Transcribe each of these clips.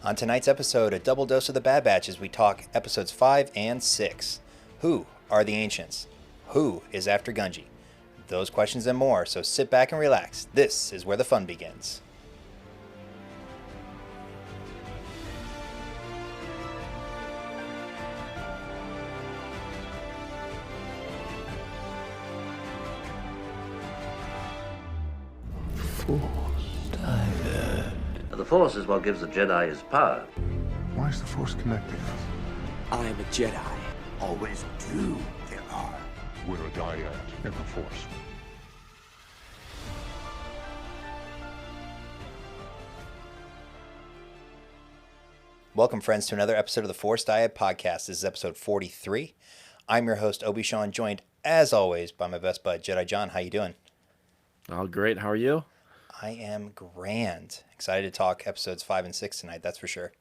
On tonight's episode, a double dose of the Bad Batch as we talk episodes 5 and 6. Who are the Ancients? Who is after Gungi? Those questions and more, so sit back and relax. This is where the fun begins. The Force is what gives the Jedi his power. Why is the Force connecting us? I'm a Jedi. Always two there are. We're a dyad in the Force. Welcome, friends, to another episode of the Force Dyad Podcast. This is episode 43. I'm your host, Obi Sean, joined, as always, by my best bud, Jedi John. How you doing? Oh, great. How are you? I am grand. Excited to talk episodes 5 and 6 tonight, that's for sure.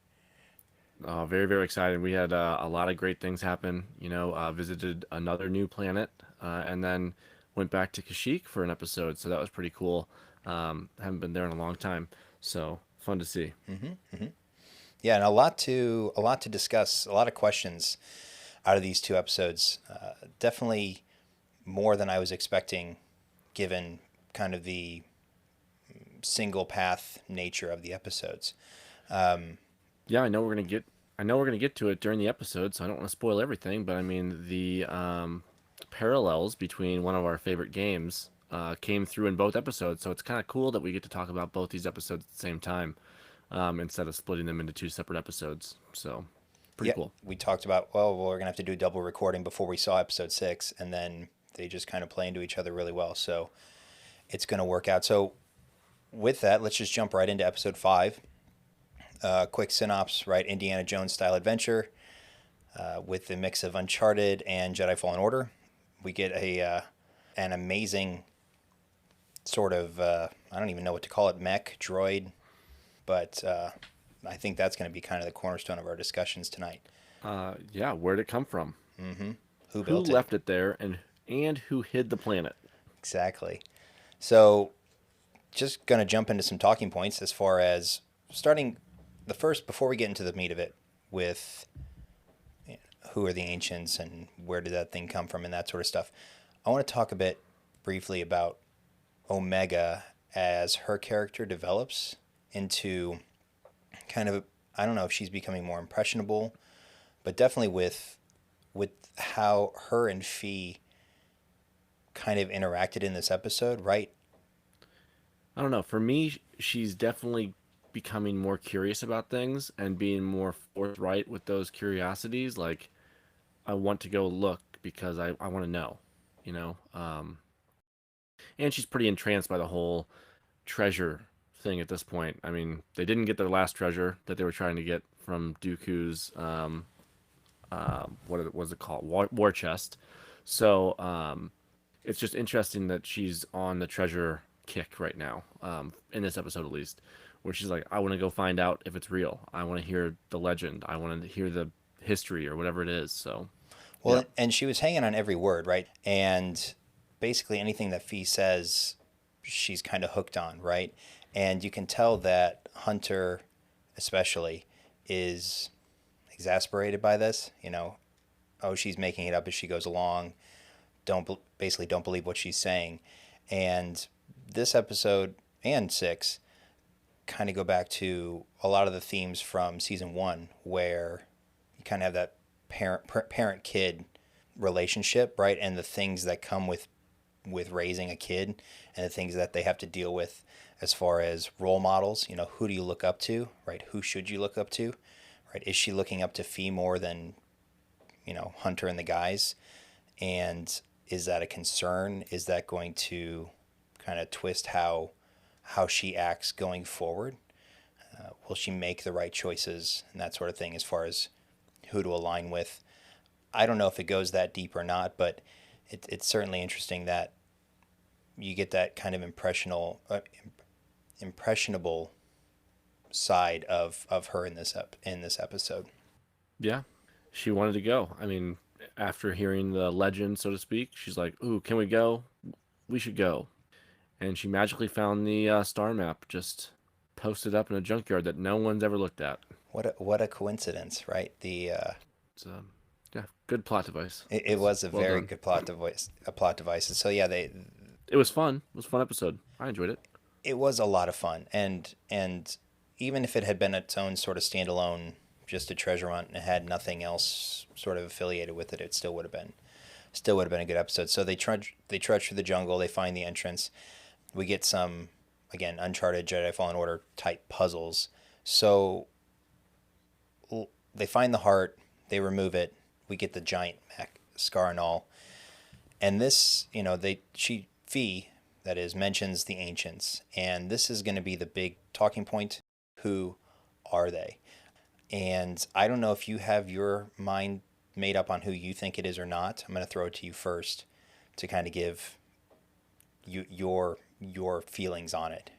Oh, very, very excited. We had a lot of great things happen. Visited another new planet and then went back to Kashyyyk for an episode. So that was pretty cool. Haven't been there in a long time. So fun to see. Yeah, and a lot to discuss, a lot of questions out of these two episodes. Definitely more than I was expecting, given kind of the single path nature of the episodes. Yeah, I know we're gonna get to it during the episode, so I don't want to spoil everything. But I mean, the parallels between one of our favorite games came through in both episodes. So it's kind of cool that we get to talk about both these episodes at the same time instead of splitting them into two separate episodes. So pretty cool. We talked about, well, we're going to have to do double recording before we saw episode 6, and then they just kind of play into each other really well. So it's going to work out. So with that, let's just jump right into episode 5. Quick synopsis, right? Indiana Jones style adventure with a mix of Uncharted and Jedi Fallen Order. We get an amazing sort of, I don't even know what to call it, mech, droid, but I think that's going to be kind of the cornerstone of our discussions tonight. Yeah, where'd it come from? Who built it? Who left it there, and who hid the planet? Exactly. So just going to jump into some talking points as far as starting the first, before we get into the meat of it, with who are the Ancients and where did that thing come from and that sort of stuff. I want to talk a bit briefly about Omega as her character develops into kind of, I don't know if she's becoming more impressionable, but definitely with how her and Fee kind of interacted in this episode, right? I don't know. For me, she's definitely becoming more curious about things and being more forthright with those curiosities. Like, I want to go look because I want to know, you know? And she's pretty entranced by the whole treasure thing at this point. I mean, they didn't get their last treasure that they were trying to get from Dooku's, what was it called? War chest. So, it's just interesting that she's on the treasure kick right now, in this episode at least, where she's like, I want to go find out if it's real. I want to hear the legend. I want to hear the history or whatever it is. So, well, yeah. And she was hanging on every word, right? And basically anything that Fee says, she's kind of hooked on, right? And you can tell that Hunter, especially, is exasperated by this. You know, oh, she's making it up as she goes along. Basically don't believe what she's saying. And this episode and 6 kind of go back to a lot of the themes from season 1, where you kind of have that parent-kid relationship, right? And the things that come with raising a kid and the things that they have to deal with as far as role models. You know, who do you look up to, right? Who should you look up to, right? Is she looking up to Fee more than, you know, Hunter and the guys? And is that a concern? Is that going to kind of twist how she acts going forward? Will she make the right choices and that sort of thing as far as who to align with? I don't know if it goes that deep or not, but it's certainly interesting that you get that kind of impressionable side of her in this episode. Yeah, she wanted to go. I mean, after hearing the legend, so to speak, she's like, ooh, can we go? We should go. And she magically found the star map just posted up in a junkyard that no one's ever looked at. What a coincidence, right? It's yeah, good plot device. It was a Well very done. good plot device, a plot device. And so yeah, they It was fun. It was a fun episode. I enjoyed it. it was a lot of fun, and even if it had been its own sort of standalone, just a treasure hunt and it had nothing else sort of affiliated with it, it still would have been a good episode. So they trudge through the jungle, they find the entrance. We get some, again, Uncharted Jedi Fallen Order type puzzles. So they find the heart, they remove it, we get the giant mech scar and all. And this, Fee, that is, mentions the ancients, and this is going to be the big talking point. Who are they? And I don't know if you have your mind made up on who you think it is or not. I'm going to throw it to you first to kind of give your feelings on it.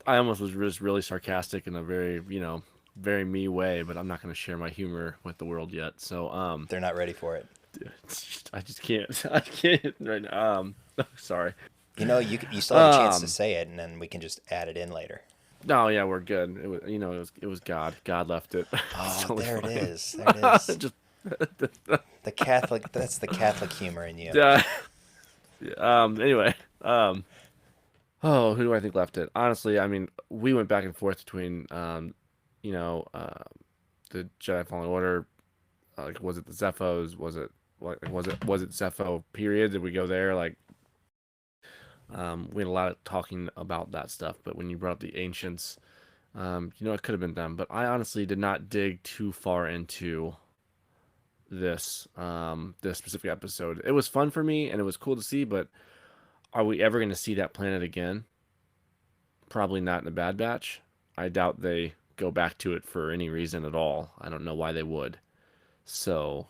I almost was just really sarcastic in a very, very me way, but I'm not going to share my humor with the world yet. So, They're not ready for it. I just can't. I can't right now. Sorry. You still have a chance to say it, and then we can just add it in later. No, yeah, we're good. It was God. God left it. It's Oh, totally there it fine. is. There it is. Just The Catholic. That's the Catholic humor in you. yeah. Anyway. Oh, who do I think left it? Honestly, I mean, we went back and forth between you know, uh, the Jedi Fallen Order. Like, was it the Zephos? Was it what? Was it Zepho? Period. Did we go there? Like, we had a lot of talking about that stuff. But when you brought up the ancients, it could have been them. But I honestly did not dig too far into this specific episode. It was fun for me and it was cool to see. But are we ever going to see that planet again? Probably not in the Bad Batch. I doubt they go back to it for any reason at all. I don't know why they would. So,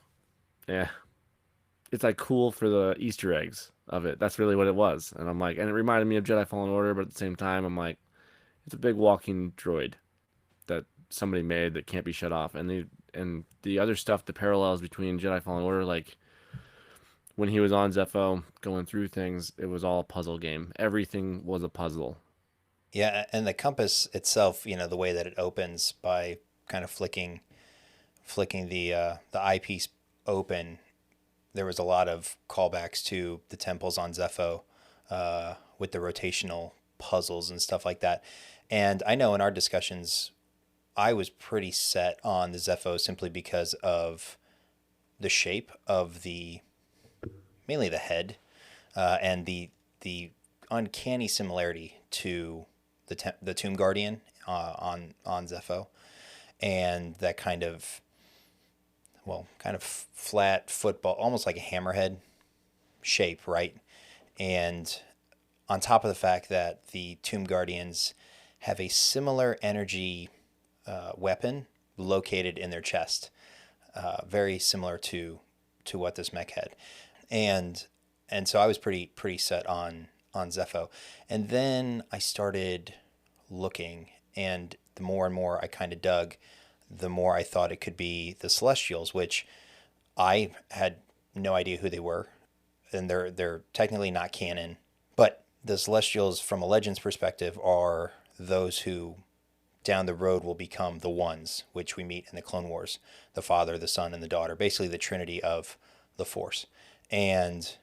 yeah, it's like cool for the Easter eggs of it. That's really what it was. And I'm like, and it reminded me of Jedi Fallen Order, but at the same time, I'm like, it's a big walking droid that somebody made that can't be shut off. And the other stuff, the parallels between Jedi Fallen Order, like when he was on Zepho going through things, it was all a puzzle game. Everything was a puzzle. Yeah, and the compass itself, the way that it opens by kind of flicking the eyepiece open, there was a lot of callbacks to the temples on Zepho, with the rotational puzzles and stuff like that. And I know in our discussions, I was pretty set on the Zepho simply because of the shape of mainly the head, and the uncanny similarity to the Tomb Guardian, on Zepho, and that kind of flat football, almost like a hammerhead shape, right? And on top of the fact that the Tomb Guardians have a similar energy weapon located in their chest, very similar to what this mech had, and so I was pretty set on Zepho, and then I started looking, and the more and more I kind of dug, the more I thought it could be the Celestials, which I had no idea who they were, and they're technically not canon, but the Celestials, from a Legends perspective, are those who down the road will become the Ones, which we meet in the Clone Wars, the Father, the Son, and the Daughter, basically the Trinity of the Force. And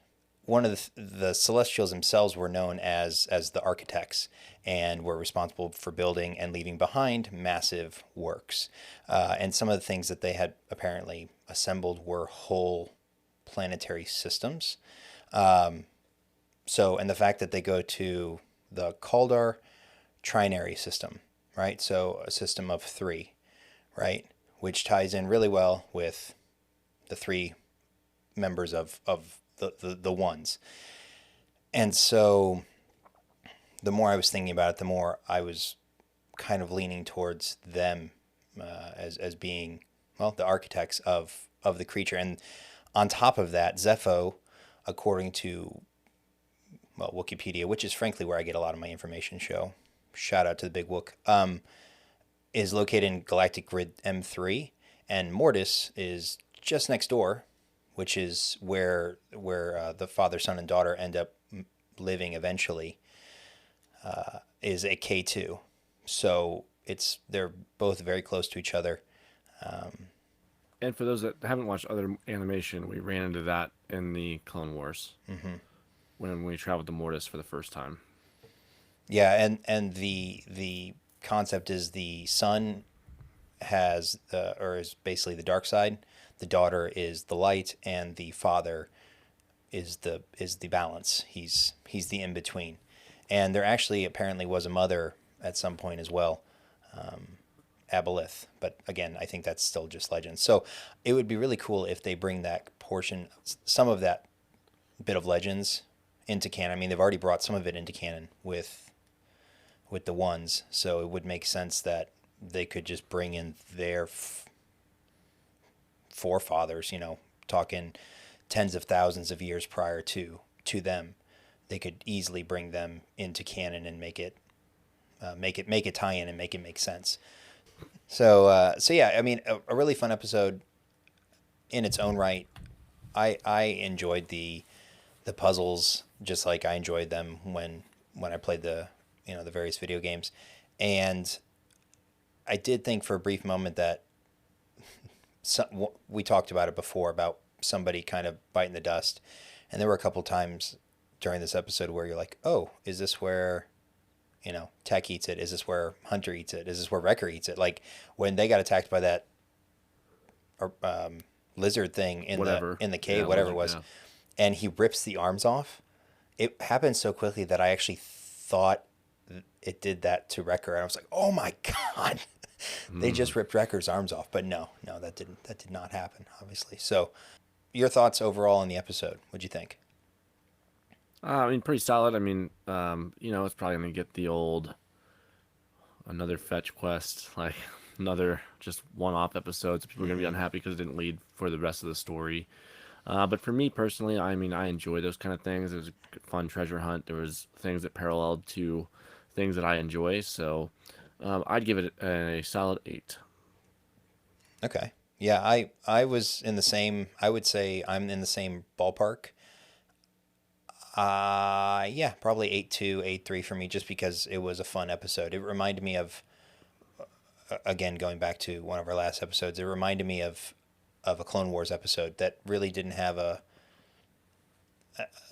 one of the Celestials themselves were known as the architects, and were responsible for building and leaving behind massive works. And some of the things that they had apparently assembled were whole planetary systems. And the fact that they go to the Kaldar trinary system, right? So a system of three, right? Which ties in really well with the three members of the ones. And so the more I was thinking about it, the more I was kind of leaning towards them, as being, well, the architects of the creature. And on top of that, Zepho, according to, well, Wikipedia, which is frankly where I get a lot of my information, shout out to the big Wook, is located in Galactic Grid M3, and Mortis is just next door, which is where the father, son, and daughter end up living eventually, is a K2. So they're both very close to each other. And for those that haven't watched other animation, we ran into that in the Clone Wars when we traveled to Mortis for the first time. Yeah, and the concept is the son is basically the dark side, the daughter is the light, and the father is the balance. He's the in between, and there actually apparently was a mother at some point as well, Aboleth. But again, I think that's still just legend. So it would be really cool if they bring that portion, some of that bit of legends into canon. I mean, they've already brought some of it into canon with the ones, so it would make sense that they could just bring in their forefathers, talking tens of thousands of years prior to them. They could easily bring them into canon and make it tie in and make it make sense. So yeah, I mean, a really fun episode in its own right. I enjoyed the puzzles just like I enjoyed them when I played the various video games, and I did think for a brief moment that we talked about it before about somebody kind of biting the dust, and there were a couple times during this episode where you're like, oh, is this where Tech eats it? Is this where Hunter eats it? Is this where Wrecker eats it? Like when they got attacked by that lizard thing in the cave, whatever it was, and he rips the arms off. It happened so quickly that I actually thought it did that to Wrecker, and I was like, oh my god, they just ripped Wrecker's arms off. But no, that did not happen, obviously. So, your thoughts overall on the episode? What'd you think? I mean, pretty solid. I mean, it's probably gonna get the old another fetch quest, like another just one-off episode. So people are gonna be unhappy because it didn't lead for the rest of the story. But for me personally, I mean, I enjoy those kind of things. It was a fun treasure hunt. There was things that paralleled to things that I enjoy. So I'd give it a solid 8. Okay. Yeah, I was in the same. I would say I'm in the same ballpark. Yeah, probably 8.2, 8.3 for me, just because it was a fun episode. It reminded me of, again, going back to one of our last episodes. It reminded me of a Clone Wars episode that really didn't have a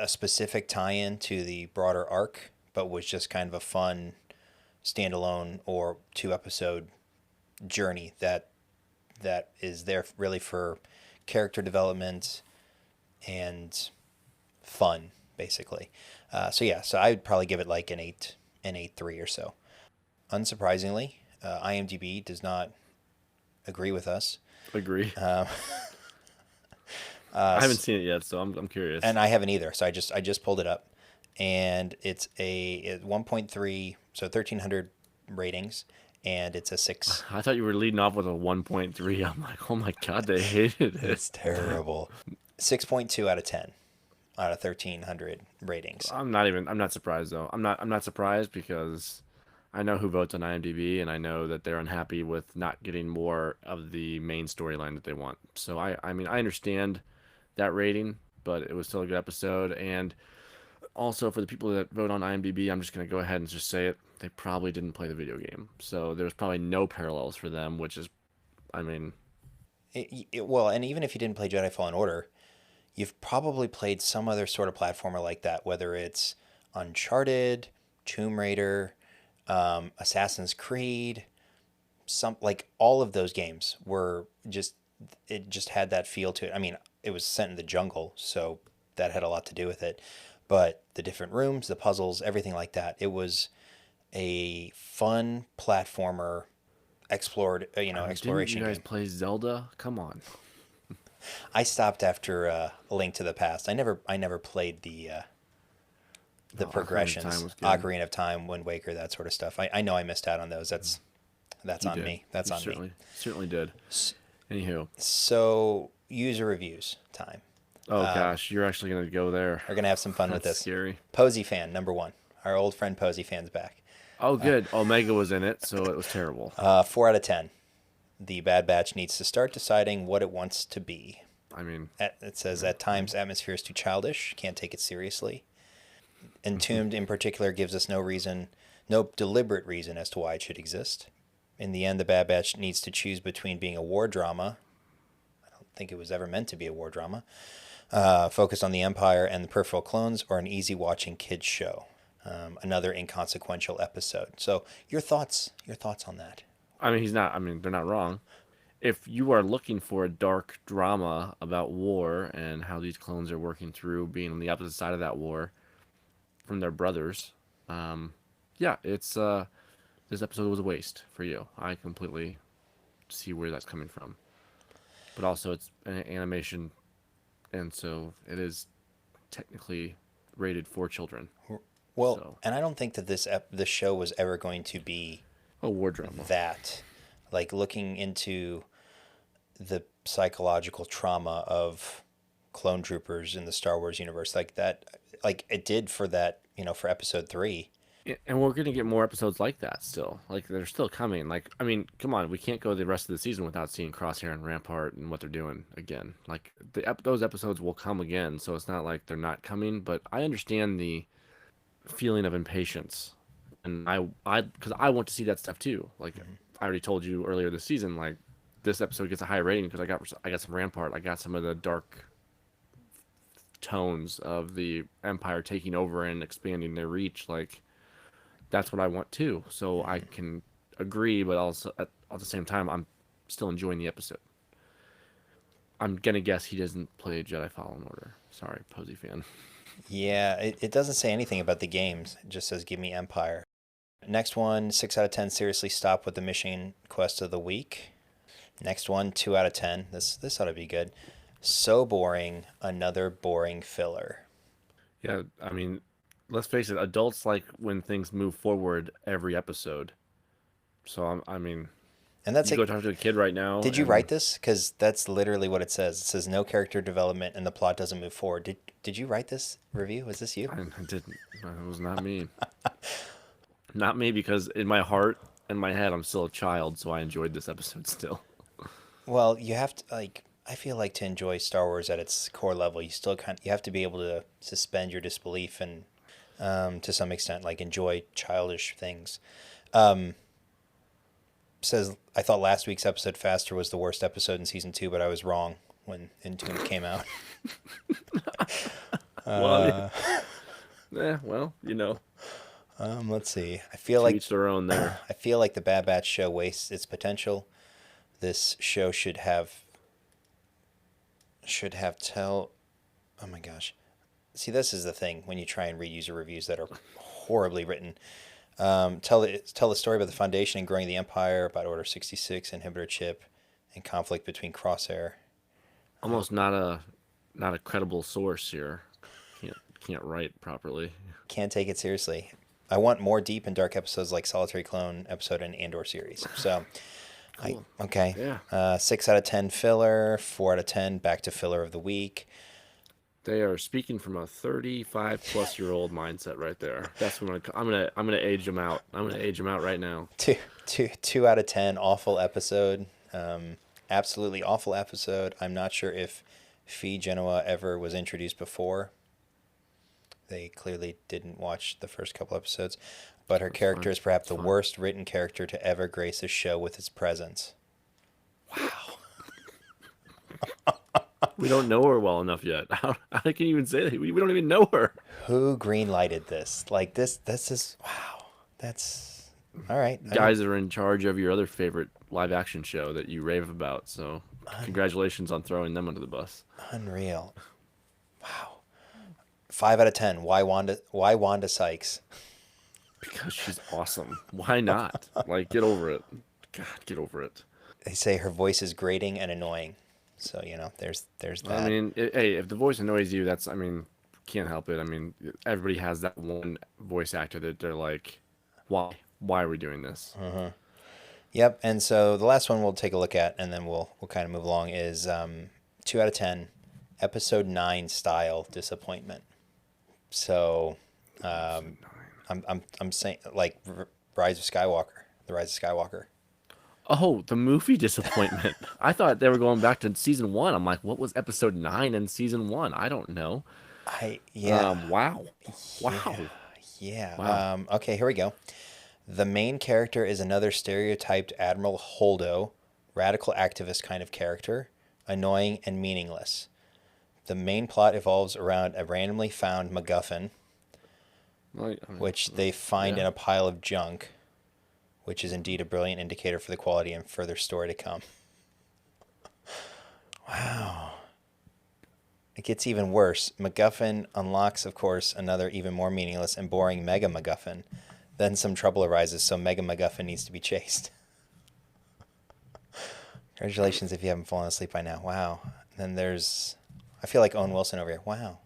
specific tie-in to the broader arc, but was just kind of a fun standalone or 2-episode journey that is there really for character development and fun, basically. So I would probably give it like an 8.3 or so. Unsurprisingly, IMDb does not agree with us. Agree. I haven't seen it yet, so I'm curious. And I haven't either. So I just pulled it up, and it's a 1.3, so 1,300 ratings, and it's a 6. I thought you were leading off with a 1.3. I'm like, oh my god, they hated it. It's terrible. 6.2 out of 10 out of 1,300 ratings. I'm not surprised though. I'm not surprised because I know who votes on IMDb, and I know that they're unhappy with not getting more of the main storyline that they want. So I mean, I understand that rating, but it was still a good episode. And also for the people that vote on IMDb, I'm just going to go ahead and just say it. They probably didn't play the video game. So there's probably no parallels for them, which is, I mean... Well, and even if you didn't play Jedi Fallen Order, you've probably played some other sort of platformer like that, whether it's Uncharted, Tomb Raider, Assassin's Creed, like all of those games were it just had that feel to it. I mean, it was set in the jungle, so that had a lot to do with it. But the different rooms, the puzzles, everything like that, it was a fun platformer, exploration. Didn't you guys play Zelda? Come on. I stopped after A Link to the Past. I never played the progressions, Ocarina of Time, Wind Waker, that sort of stuff. I know I missed out on those. That's on me. That's on me. Certainly did. Anywho. So user reviews time. Oh gosh, you're actually gonna go there. We're gonna have some fun with this. Scary. Posey fan number 1. Our old friend Posey fan's back. Oh good. Omega was in it, so it was terrible. 4 out of 10. The Bad Batch needs to start deciding what it wants to be. I mean, it says at times atmosphere is too childish. Can't take it seriously. Entombed in particular gives us no deliberate reason as to why it should exist. In the end, the Bad Batch needs to choose between being a war drama. I don't think it was ever meant to be a war drama. Focused on the Empire and the peripheral clones, or an easy watching kids show. Another inconsequential episode. So your thoughts on that? I mean, they're not wrong. If you are looking for a dark drama about war and how these clones are working through being on the opposite side of that war from their brothers, yeah, it's this episode was a waste for you. I completely see where that's coming from. But also, it's an animation, and so it is technically rated for children. Well, So, and I don't think that this show was ever going to be a war drama. that. Like looking into the psychological trauma of clone troopers in the Star Wars universe, like that, like it did for that, for episode 3. And we're gonna get more episodes like that still. Like they're still coming. Like I mean, come on, we can't go the rest of the season without seeing Crosshair and Rampart and what they're doing again. Like those episodes will come again, so it's not like they're not coming. But I understand the feeling of impatience, and because I want to see that stuff too. Like I already told you earlier this season, like this episode gets a high rating because I got some Rampart, I got some of the dark tones of the Empire taking over and expanding their reach. Like that's what I want too. So I can agree, but also at the same time, I'm still enjoying the episode. I'm gonna guess he doesn't play Jedi Fallen Order. Sorry, Posey fan. Yeah, it doesn't say anything about the games. It just says give me Empire. Next one, 6 out of 10. Seriously, stop with the mission quest of the week. Next one, 2 out of 10. This ought to be good. So boring, another boring filler. Yeah, I mean, let's face it, adults like when things move forward every episode. So I mean, And that's you it. go talk to a kid right now. Did you and- write this? Because that's literally what it says. It says no character development and the plot doesn't move forward. Did you write this review? Was this you? I didn't. It was not me. Not me, because in my heart and my head, I'm still a child, so I enjoyed this episode still. Well, you have to I feel like to enjoy Star Wars at its core level, you have to be able to suspend your disbelief and to some extent like enjoy childish things. Says I thought last week's episode Faster was the worst episode in season 2, but I was wrong when Intune came out. Well, Let's see. I to feel like each their own there. I feel like the Bad Batch show wastes its potential. This show should have tell. Oh my gosh. See, this is the thing when you try and read user reviews that are horribly written. Tell the story about the Foundation and growing the Empire, about Order 66, inhibitor chip, and conflict between Crosshair. Almost not a credible source here. Can't write properly. Can't take it seriously. I want more deep and dark episodes like Solitary Clone episode and Andor series. So, Cool. okay. Yeah. 6 out of 10 filler, 4 out of 10 back to filler of the week. They are speaking from a 35-plus-year-old mindset right there. That's what I'm gonna age them out. I'm gonna age them out right now. 2 out of 10 awful episode. Absolutely awful episode. I'm not sure if Fee Genoa ever was introduced before. They clearly didn't watch the first couple episodes, but her character is perhaps the worst written character to ever grace a show with its presence. Wow. We don't know her well enough yet. How can you even say that? We don't even know her. Who greenlighted this? Like this is wow. That's all right. Guys are in charge of your other favorite live action show that you rave about. So congratulations on throwing them under the bus. Unreal. Wow. 5 out of 10. Why Wanda Sykes? Because she's awesome. Why not? Like, get over it. God, get over it. They say her voice is grating and annoying. So, there's that. I mean, hey, if the voice annoys you, can't help it. I mean, everybody has that one voice actor that they're like, why? Why are we doing this? Yep. And so the last one we'll take a look at, and then we'll kind of move along, is 2 out of 10, episode 9 style disappointment. So, I'm saying like Rise of Skywalker, the Rise of Skywalker. Oh, the movie disappointment. I thought they were going back to season 1. I'm like, what was episode 9 in season 1? I don't know. Yeah. Wow. Wow. Yeah. Wow. Okay, here we go. The main character is another stereotyped Admiral Holdo, radical activist kind of character, annoying and meaningless. The main plot evolves around a randomly found MacGuffin, which they find in a pile of junk, which is indeed a brilliant indicator for the quality and further story to come. Wow. It gets even worse. MacGuffin unlocks, of course, another even more meaningless and boring Mega MacGuffin. Then some trouble arises, so Mega MacGuffin needs to be chased. Congratulations if you haven't fallen asleep by now. Wow. And then there's... I feel like Owen Wilson over here. Wow.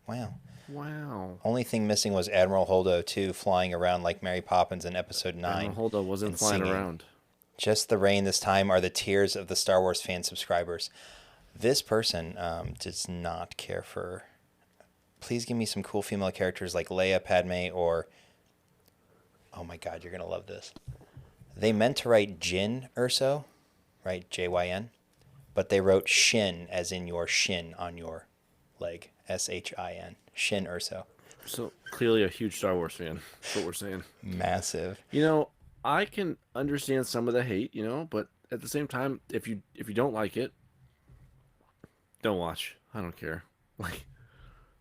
Wow. Wow. Only thing missing was Admiral Holdo, too, flying around like Mary Poppins in Episode 9. Admiral Holdo wasn't flying singing. around. Just the rain this time are the tears of the Star Wars fan subscribers. This person does not care for... Please give me some cool female characters like Leia, Padme, or... Oh my god, you're going to love this. They meant to write Jyn Erso, right? Jyn. But they wrote Shin, as in your shin on your leg. Shin. Shin Erso. So clearly a huge Star Wars fan. That's what we're saying. Massive. You know, I can understand some of the hate, but at the same time, if you don't like it, don't watch. I don't care. Like,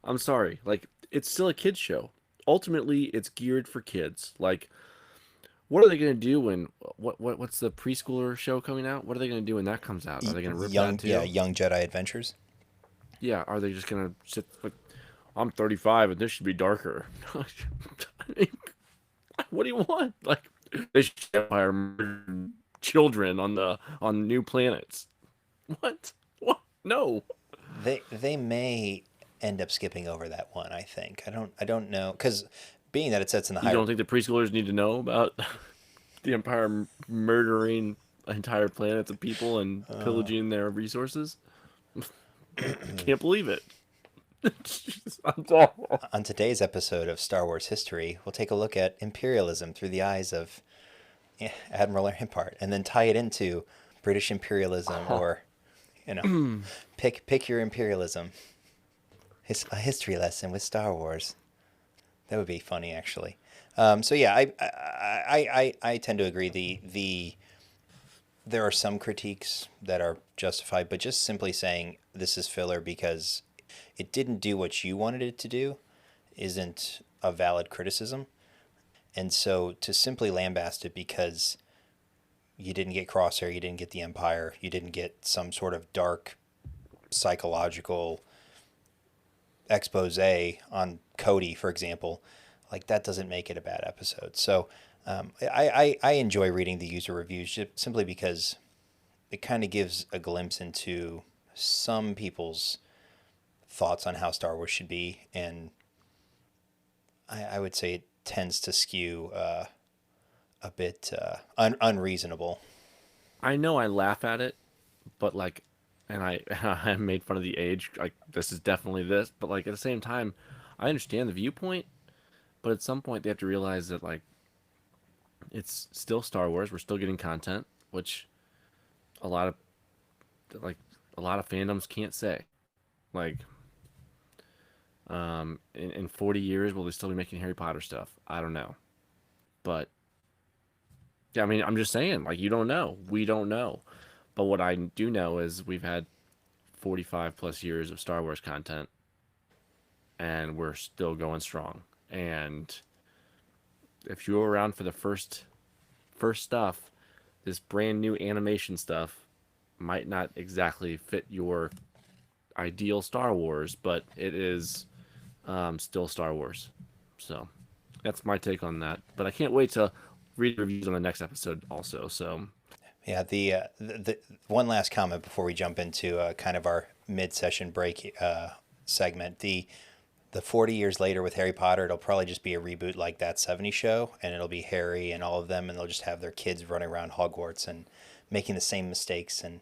I'm sorry. Like, it's still a kids show. Ultimately, it's geared for kids. Like, what are they going to do when what's the preschooler show coming out? What are they going to do when that comes out? Are they going to rip that too? Yeah, Young Jedi Adventures. Yeah, are they just going to sit like, I'm 35 and this should be darker? I mean, what do you want? Like, they should empire murdering children on new planets. What? No. They may end up skipping over that one, I think. I don't know, because being that it sets in the You don't think the preschoolers need to know about the Empire murdering entire planets of people and pillaging their resources? Can't believe it. On today's episode of Star Wars History, we'll take a look at imperialism through the eyes of Admiral Rampart, and then tie it into British imperialism, or pick your imperialism. A history lesson with Star Wars. That would be funny, actually. So yeah, I tend to agree. There are some critiques that are justified, but just simply saying this is filler because it didn't do what you wanted it to do isn't a valid criticism. And so to simply lambaste it because you didn't get Crosshair, you didn't get the Empire, you didn't get some sort of dark psychological expose on Cody, for example, like that doesn't make it a bad episode. So I enjoy reading the user reviews just simply because it kind of gives a glimpse into some people's thoughts on how Star Wars should be, and I would say it tends to skew a bit unreasonable. I know I laugh at it, but like, and I made fun of the age. Like, this is definitely this, but like at the same time, I understand the viewpoint, but at some point they have to realize that like it's still Star Wars. We're still getting content, which a lot of fandoms can't say. Like, in 40 years, will they still be making Harry Potter stuff? I don't know, but yeah, I mean, I'm just saying, like, you don't know. We don't know. But what I do know is we've had 45 plus years of Star Wars content, and we're still going strong. And if you were around for the first stuff, this brand new animation stuff might not exactly fit your ideal Star Wars, but it is still Star Wars. So that's my take on that. But I can't wait to read reviews on the next episode also. So yeah, the one last comment before we jump into kind of our mid-session break segment. The 40 years later with Harry Potter, it'll probably just be a reboot like That 70s Show, and it'll be Harry and all of them, and they'll just have their kids running around Hogwarts and making the same mistakes and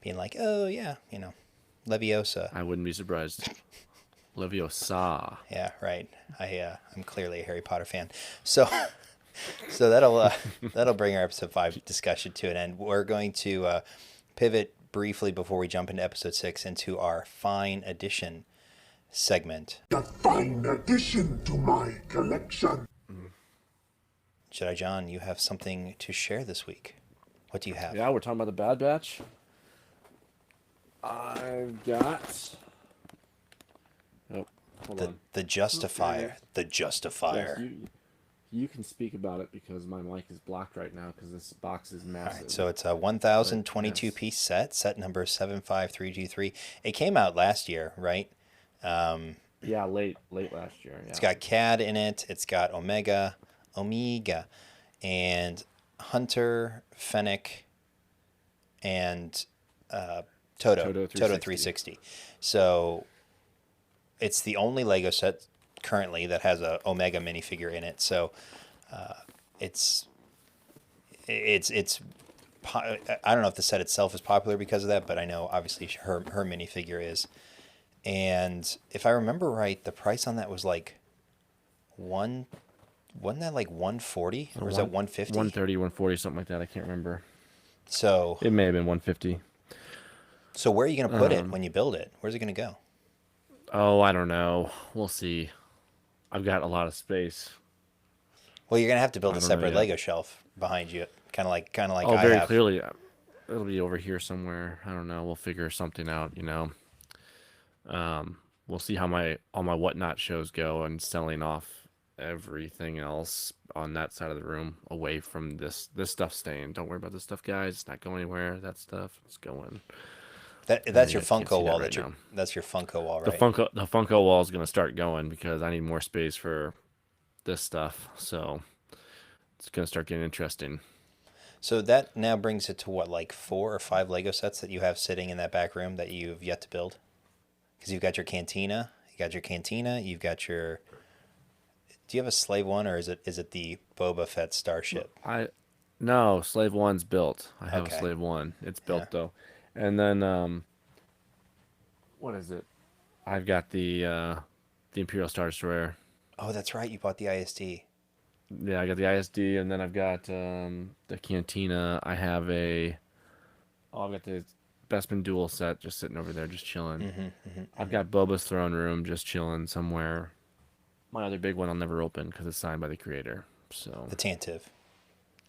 being like, oh yeah, Leviosa. I wouldn't be surprised. Leviosa. Yeah, right. I'm clearly a Harry Potter fan. So that'll bring our episode 5 discussion to an end. We're going to pivot briefly before we jump into episode 6 into our Fine Edition segment. A fine addition to my collection. Jedi John, you have something to share this week. What do you have? Yeah, we're talking about the Bad Batch. I've got. Oh, hold on. The Justifier. Okay. The Yes, Justifier. you can speak about it because my mic is blocked right now because this box is All massive. right, so it's a 1,022 yes. piece set number 75323. It came out last year, right? Yeah, late last year. Yeah. It's got CAD in it. It's got Omega, and Hunter, Fennec, and Toto 360. So it's the only Lego set currently that has a Omega minifigure in it. So it's I don't know if the set itself is popular because of that, but I know obviously her minifigure is. And if I remember right, the price on that was like wasn't that like 140 or was that 150? 130, 140, something like that. I can't remember. So It may have been 150. so where are you going to put it when you build it? Where's it going to go? Oh, I don't know. We'll see. I've got a lot of space. Well, you're going to have to build I a don't know separate yet. Lego shelf behind you, kind of like Oh, I very have. clearly. It'll be over here somewhere. I don't know. We'll figure something out, you know. We'll see how all my whatnot shows go and selling off everything else on that side of the room away from this stuff staying. Don't worry about this stuff, guys. It's not going anywhere. That stuff is going. That's your You can't see Funko that wall. right now. That's your Funko wall, The right? Funko wall is gonna start going because I need more space for this stuff. So it's gonna start getting interesting. So that now brings it to what, like 4 or 5 Lego sets that you have sitting in that back room that you've yet to build? Because you've got your cantina, you've got your. Do you have a Slave One or is it the Boba Fett starship? No, Slave One's built. I have Okay. a Slave One. It's Yeah. built though. And then what is it? I've got the Imperial Star Destroyer. Oh, that's right. You bought the ISD. Yeah, I got the ISD, and then I've got the Cantina. I've got the Bespin Duel set just sitting over there, just chilling. I've got Boba's Throne Room just chilling somewhere. My other big one I'll never open because it's signed by the creator. So The Tantive.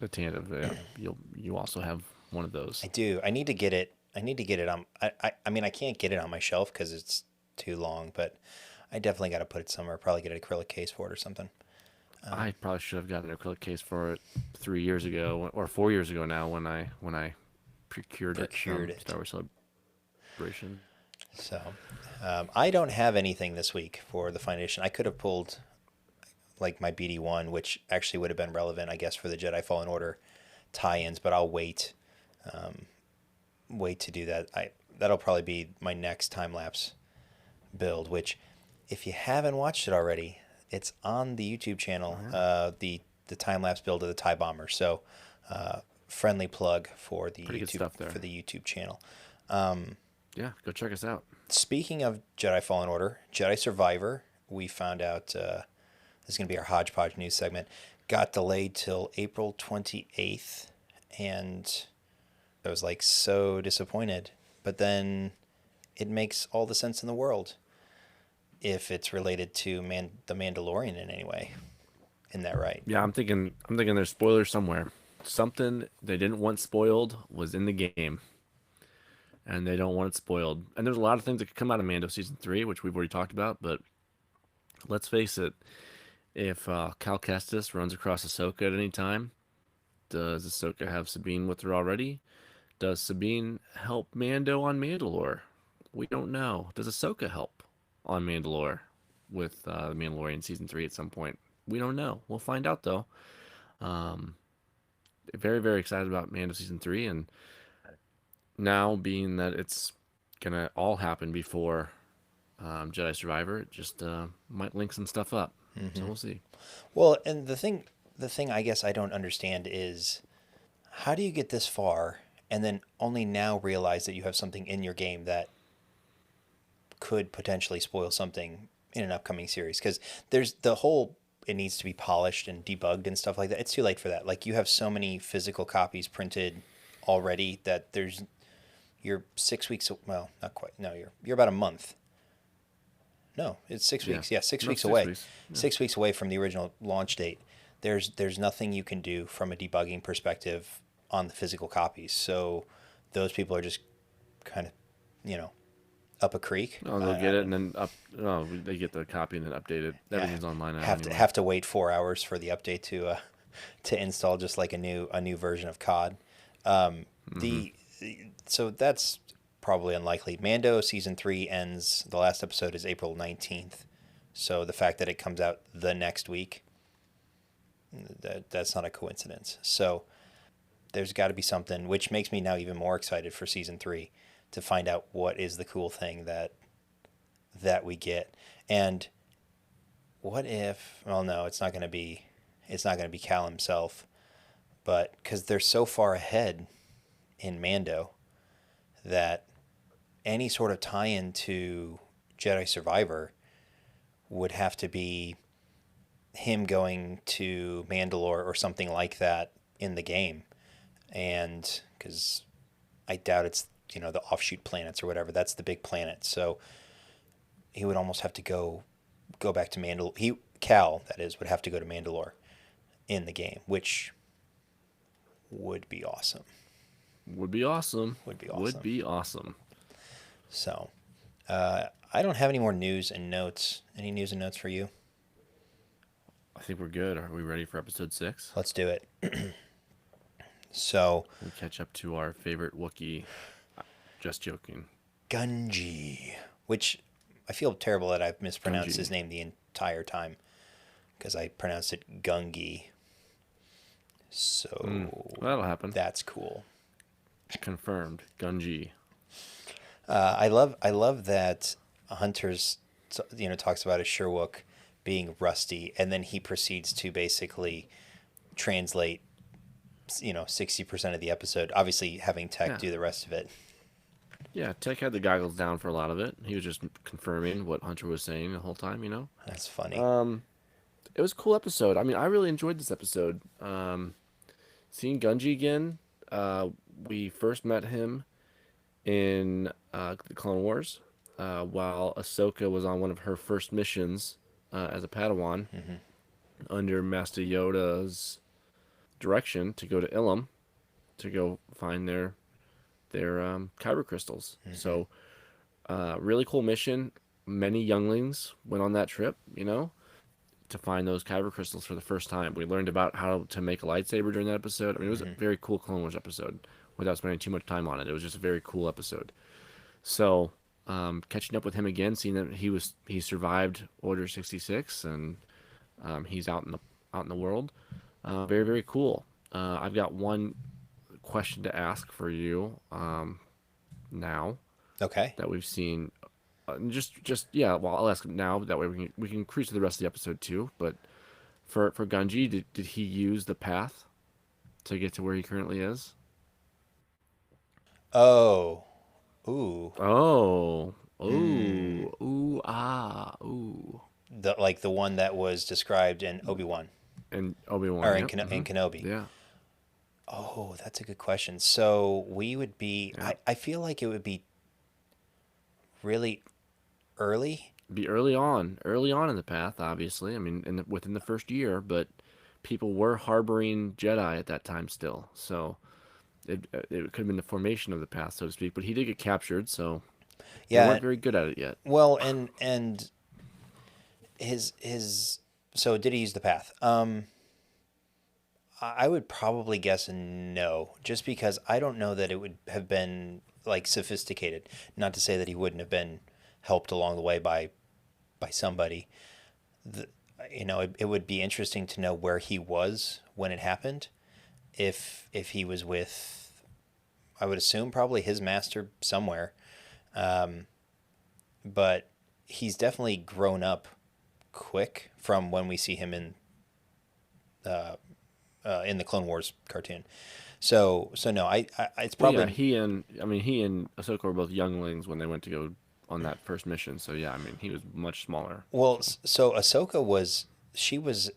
the Tantive, yeah, you also have one of those. I do. I need to get it. On. I mean, I can't get it on my shelf because it's too long, but I definitely got to put it somewhere. Probably get an acrylic case for it or something. I probably should have gotten an acrylic case for it 3 years ago or 4 years ago now when I procured it from it. Star Wars Celebration. So, I don't have anything this week for the Fine Edition. I could have pulled like my BD1, which actually would have been relevant, I guess, for the Jedi Fallen Order tie-ins, but I'll wait. Wait to do that. That'll probably be my next time lapse build. Which, if you haven't watched it already, it's on the YouTube channel. The time lapse build of the TIE Bomber. So, friendly plug for the Pretty good stuff there. for the YouTube channel. Yeah, go check us out. Speaking of Jedi Fallen Order, Jedi Survivor, we found out this is going to be our hodgepodge news segment, got delayed till April 28th, and I was like so disappointed. But then it makes all the sense in the world if it's related to the Mandalorian in any way. Isn't that right? Yeah, I'm thinking there's spoilers somewhere. Something they didn't want spoiled was in the game. And they don't want it spoiled. And there's a lot of things that could come out of Mando Season 3, which we've already talked about, but let's face it, if Cal Kestis runs across Ahsoka at any time, does Ahsoka have Sabine with her already? Does Sabine help Mando on Mandalore? We don't know. Does Ahsoka help on Mandalore with the Mandalorian Season 3 at some point? We don't know. We'll find out, though. Very, very excited about Mando Season 3, and now being that it's going to all happen before Jedi Survivor, it just might link some stuff up. So we'll see. Well, and the thing I guess I don't understand is how do you get this far and then only now realize that you have something in your game that could potentially spoil something in an upcoming series? Because there's the whole, it needs to be polished and debugged and stuff like that. It's too late for that. Like, you have so many physical copies printed already that you're 6 weeks, well, not quite, no, you're about a month. No, it's 6 weeks. Yeah, 6 weeks away. 6 weeks away from the original launch date. there's nothing you can do from a debugging perspective on the physical copies. So those people are just kind of, you know, up a creek. Oh, they'll get it and then up. Oh, they get the copy and then update it. Yeah, Everything's online now have anyway. have to wait 4 hours for the update to install, just like a new version of COD. The So that's probably unlikely. Mando season 3 ends. The last episode is April 19th. So the fact that it comes out the next week, that's not a coincidence. So there's got to be something, which makes me now even more excited for season 3 to find out what is the cool thing that we get. And what if? Well, no, it's not going to be. It's not going to be Cal himself, but because they're so far ahead in Mando that any sort of tie-in to Jedi Survivor would have to be him going to Mandalore or something like that in the game. And because I doubt it's, the offshoot planets or whatever, that's the big planet. So he would almost have to go back to Mandalore. Cal, that is, would have to go to Mandalore in the game, which would be awesome. Would be awesome. Would be awesome. Would be awesome. So, I don't have any more news and notes. Any news and notes for you? I think we're good. Are we ready for episode 6? Let's do it. So, We catch up to our favorite Wookiee. Just joking. Gungi, which I feel terrible that I've mispronounced Gungi. his name the entire time because I pronounced it Gungi. So That'll happen. that's cool. Confirmed. Gungi. I love that Hunter's talks about his Sherwook being rusty, and then he proceeds to basically translate 60% of the episode. Obviously, having Tech do the rest of it. Yeah, Tech had the goggles down for a lot of it. He was just confirming what Hunter was saying the whole time, That's funny. It was a cool episode. I mean, I really enjoyed this episode. Seeing Gungi again, we first met him in the Clone Wars while Ahsoka was on one of her first missions as a Padawan under Master Yoda's direction to go to Ilum to go find their kyber crystals. So really cool mission. Many younglings went on that trip, to find those kyber crystals for the first time. We learned about how to make a lightsaber during that episode. I mean, it was a very cool Clone Wars episode without spending too much time on it. It was just a very cool episode. So catching up with him again, seeing that he survived Order 66 and he's out in the world. Very, very cool. I've got one question to ask for you now. Okay. That we've seen. Well, I'll ask now. That way we can cruise to the rest of the episode too. But for Gungi, did he use the path to get to where he currently is? Oh. Ooh. Oh. Ooh. Ooh. Ah. Ooh. The one that was described in Obi-Wan. And Obi-Wan. Or yep. in Kenobi. Yeah. Oh, that's a good question. So we would be... Yeah. I feel like it would be really early. Be early on in the path, obviously. I mean, within the first year, but people were harboring Jedi at that time still. So it could have been the formation of the path, so to speak. But he did get captured, so they weren't very good at it yet. Well, and his so did he use the path? I would probably guess no, just because I don't know that it would have been like sophisticated. Not to say that he wouldn't have been helped along the way by somebody. It would be interesting to know where he was when it happened. If he was with, I would assume probably his master somewhere. But he's definitely grown up quick from when we see him in the Clone Wars cartoon. So no, it's probably... Well, yeah, he and Ahsoka were both younglings when they went to go on that first mission. So yeah, I mean, he was much smaller. Well, so Ahsoka was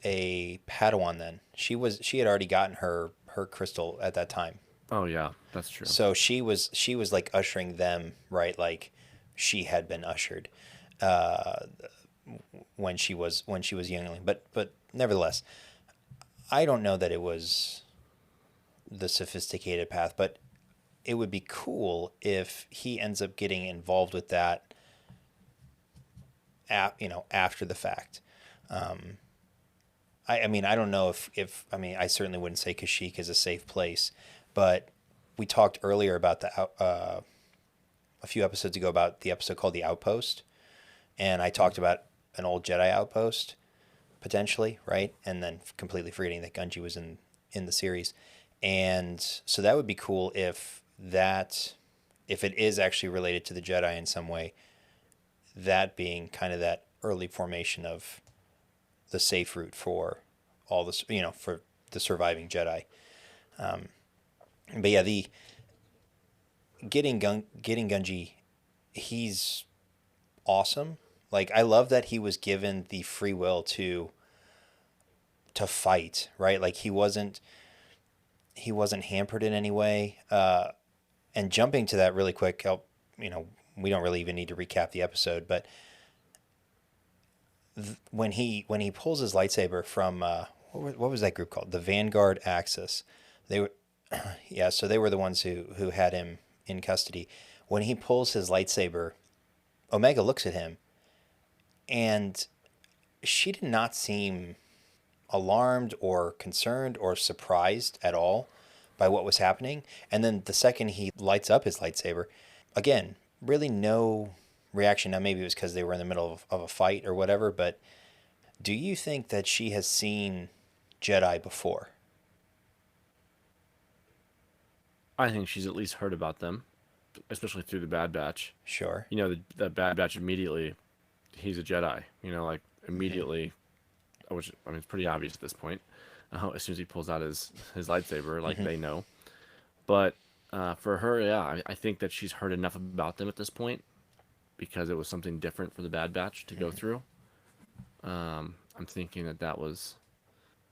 a Padawan then. She had already gotten her crystal at that time. Oh yeah, that's true. So she was like ushering them, right? Like she had been ushered when she was youngling. But nevertheless, I don't know that it was the sophisticated path, but it would be cool if he ends up getting involved with that, after the fact. I mean, I don't know if I mean, I certainly wouldn't say Kashyyyk is a safe place, but we talked earlier about a few episodes ago about the episode called The Outpost, and I talked about an old Jedi outpost potentially, right? And then completely forgetting that Gunji was in the series. And so that would be cool if it is actually related to the Jedi in some way, that being kind of that early formation of the safe route for all this, for the surviving Jedi. But yeah, the getting Gunji, he's awesome. Like, I love that he was given the free will to fight, right? Like, he wasn't hampered in any way. And jumping to that really quick, we don't really even need to recap the episode, but when he pulls his lightsaber from what was that group called? The Vanguard Axis. They were yeah, so they were the ones who had him in custody. When he pulls his lightsaber, Omega looks at him, and she did not seem alarmed or concerned or surprised at all by what was happening. And then the second he lights up his lightsaber, again, really no reaction. Now, maybe it was because they were in the middle of a fight or whatever, but do you think that she has seen Jedi before? I think she's at least heard about them, especially through the Bad Batch. Sure. The Bad Batch immediately, he's a Jedi. Like immediately, which I mean, it's pretty obvious at this point. As soon as he pulls out his lightsaber, like they know. But for her, yeah, I think that she's heard enough about them at this point because it was something different for the Bad Batch to go through. I'm thinking that was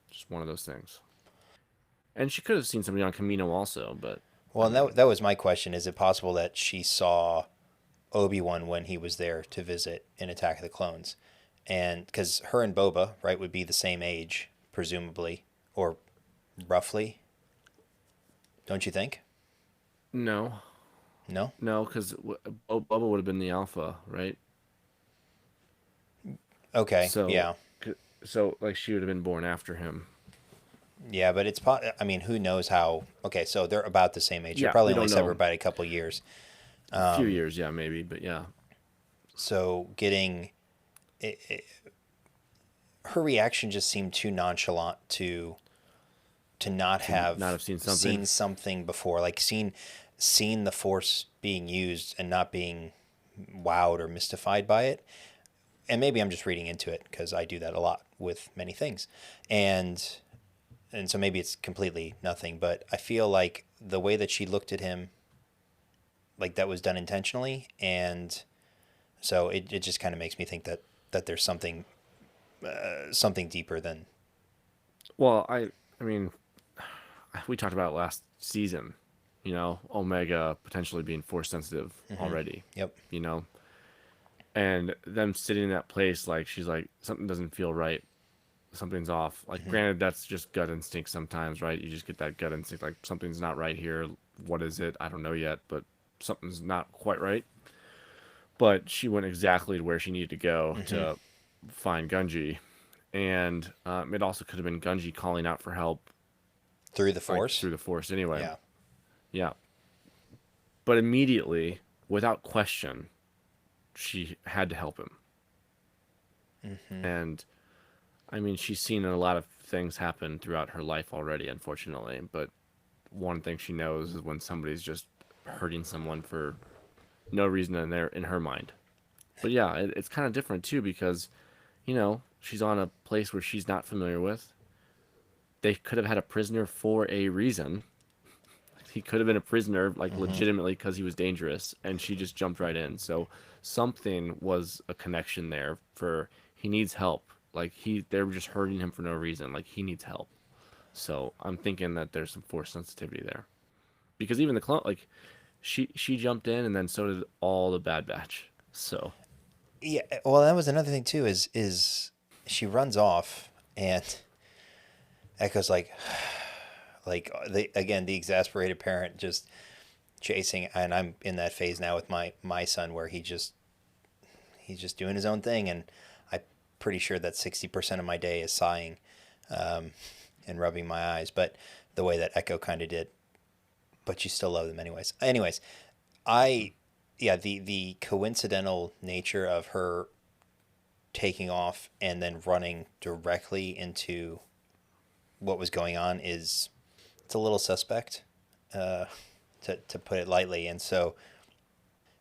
just one of those things. And she could have seen somebody on Camino also, but... Well, and that was my question. Is it possible that she saw Obi-Wan when he was there to visit in Attack of the Clones? And because her and Boba, right, would be the same age, presumably, or roughly. Don't you think? No. No? No, because Boba would have been the Alpha, right? Okay, So, yeah. So, like, she would have been born after him. Yeah, but I mean, who knows how... Okay, so they're about the same age. Yeah, You're probably we only don't know. separate by a couple years. A few years, yeah, maybe, but yeah. So getting... her reaction just seemed too nonchalant to not have seen something before. Like, seen the Force being used and not being wowed or mystified by it. And maybe I'm just reading into it because I do that a lot with many things. And so maybe it's completely nothing, but I feel like the way that she looked at him, like, that was done intentionally. And so it just kind of makes me think that there's something deeper than... Well, I mean, we talked about it last season, Omega potentially being Force sensitive already. Yep. And them sitting in that place, like, she's like, something doesn't feel right. Something's off. Like, granted, that's just gut instinct sometimes, right? You just get that gut instinct, like, something's not right here. What is it? I don't know yet, but something's not quite right. But she went exactly to where she needed to go to find Gunji. And it also could have been Gunji calling out for help. Through the Force? Like, through the Force, anyway. Yeah. Yeah. But immediately, without question, she had to help him. And... I mean, she's seen a lot of things happen throughout her life already, unfortunately. But one thing she knows is when somebody's just hurting someone for no reason in her mind. But yeah, it's kind of different too because, she's on a place where she's not familiar with. They could have had a prisoner for a reason. He could have been a prisoner, like, legitimately because he was dangerous, and she just jumped right in. So something was a connection there for he needs help. Like, they were just hurting him for no reason. Like, he needs help. So I'm thinking that there's some Force sensitivity there. Because even the clone, like, she jumped in, and then so did all the Bad Batch. So. Yeah, well, that was another thing, too, is she runs off, and Echo's like the exasperated parent just chasing, and I'm in that phase now with my son where he's just doing his own thing, and I'm pretty sure that 60% of my day is sighing, um, and rubbing my eyes, but the way that Echo kind of did. But you still love them anyways. Anyways, I yeah, the coincidental nature of her taking off and then running directly into what was going on is it's a little suspect, uh, to put it lightly. And so